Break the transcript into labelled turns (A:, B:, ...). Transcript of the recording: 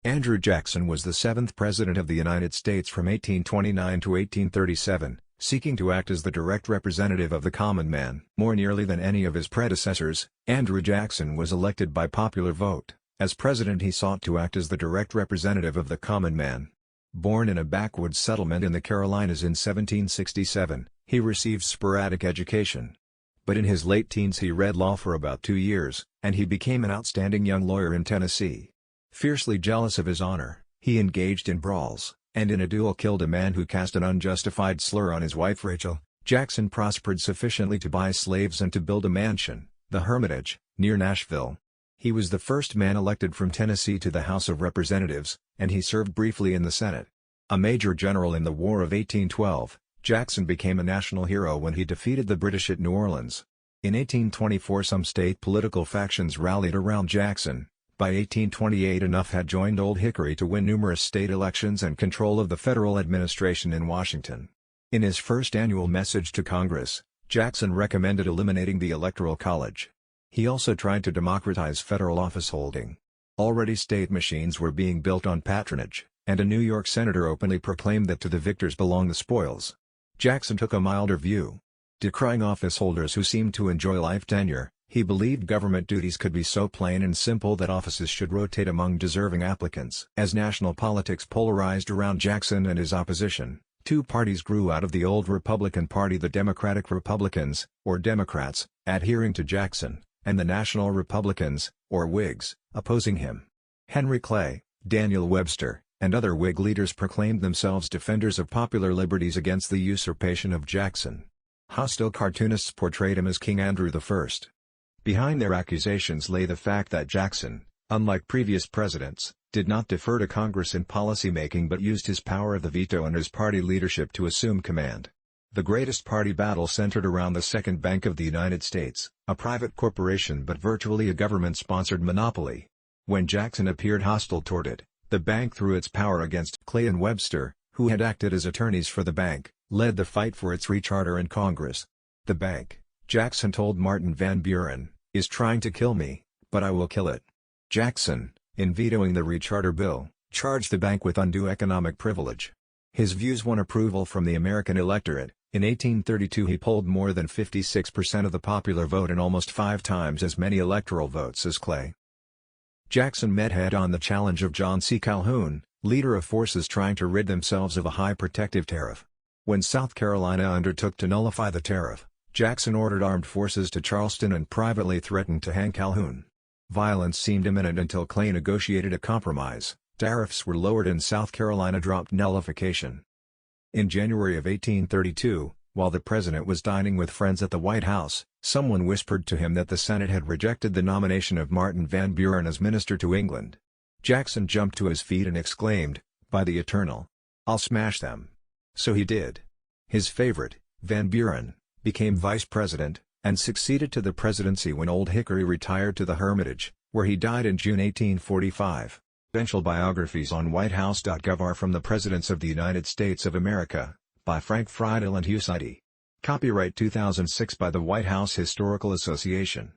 A: Andrew Jackson was the seventh President of the United States from 1829 to 1837, seeking to act as the direct representative of the common man. More nearly than any of his predecessors, Andrew Jackson was elected by popular vote. As president he sought to act as the direct representative of the common man. Born in a backwoods settlement in the Carolinas in 1767, he received sporadic education. But in his late teens he read law for about 2 years, and he became an outstanding young lawyer in Tennessee. Fiercely jealous of his honor, he engaged in brawls, and in a duel killed a man who cast an unjustified slur on his wife Rachel. Jackson prospered sufficiently to buy slaves and to build a mansion, the Hermitage, near Nashville. He was the first man elected from Tennessee to the House of Representatives, and he served briefly in the Senate. A major general in the War of 1812, Jackson became a national hero when he defeated the British at New Orleans. In 1824 some state political factions rallied around Jackson. By 1828 enough had joined Old Hickory to win numerous state elections and control of the federal administration in Washington. In his first annual message to Congress, Jackson recommended eliminating the Electoral College. He also tried to democratize federal office-holding. Already state machines were being built on patronage, and a New York senator openly proclaimed that to the victors belong the spoils. Jackson took a milder view. Decrying office-holders who seemed to enjoy life tenure, he believed government duties could be so plain and simple that offices should rotate among deserving applicants. As national politics polarized around Jackson and his opposition, two parties grew out of the old Republican Party: the Democratic Republicans, or Democrats, adhering to Jackson, and the National Republicans, or Whigs, opposing him. Henry Clay, Daniel Webster, and other Whig leaders proclaimed themselves defenders of popular liberties against the usurpation of Jackson. Hostile cartoonists portrayed him as King Andrew I. Behind their accusations lay the fact that Jackson, unlike previous presidents, did not defer to Congress in policy-making but used his power of the veto and his party leadership to assume command. The greatest party battle centered around the Second Bank of the United States, a private corporation but virtually a government-sponsored monopoly. When Jackson appeared hostile toward it, the bank threw its power against Clay and Webster, who had acted as attorneys for the bank, led the fight for its recharter in Congress. The bank, Jackson told Martin Van Buren, is trying to kill me, but I will kill it. Jackson, in vetoing the recharter bill, charged the bank with undue economic privilege. His views won approval from the American electorate. In 1832 he polled more than 56% of the popular vote and almost 5 times as many electoral votes as Clay. Jackson met head-on the challenge of John C. Calhoun, leader of forces trying to rid themselves of a high protective tariff. When South Carolina undertook to nullify the tariff, Jackson ordered armed forces to Charleston and privately threatened to hang Calhoun. Violence seemed imminent until Clay negotiated a compromise. Tariffs were lowered and South Carolina dropped nullification. In January of 1832, while the president was dining with friends at the White House, someone whispered to him that the Senate had rejected the nomination of Martin Van Buren as minister to England. Jackson jumped to his feet and exclaimed, "By the Eternal! I'll smash them!" So he did. His favorite, Van Buren, became vice president, and succeeded to the presidency when Old Hickory retired to the Hermitage, where he died in June 1845. Presidential biographies on whitehouse.gov are from the Presidents of the United States of America, by Frank Friedel and Hugh Sidey. Copyright 2006 by the White House Historical Association.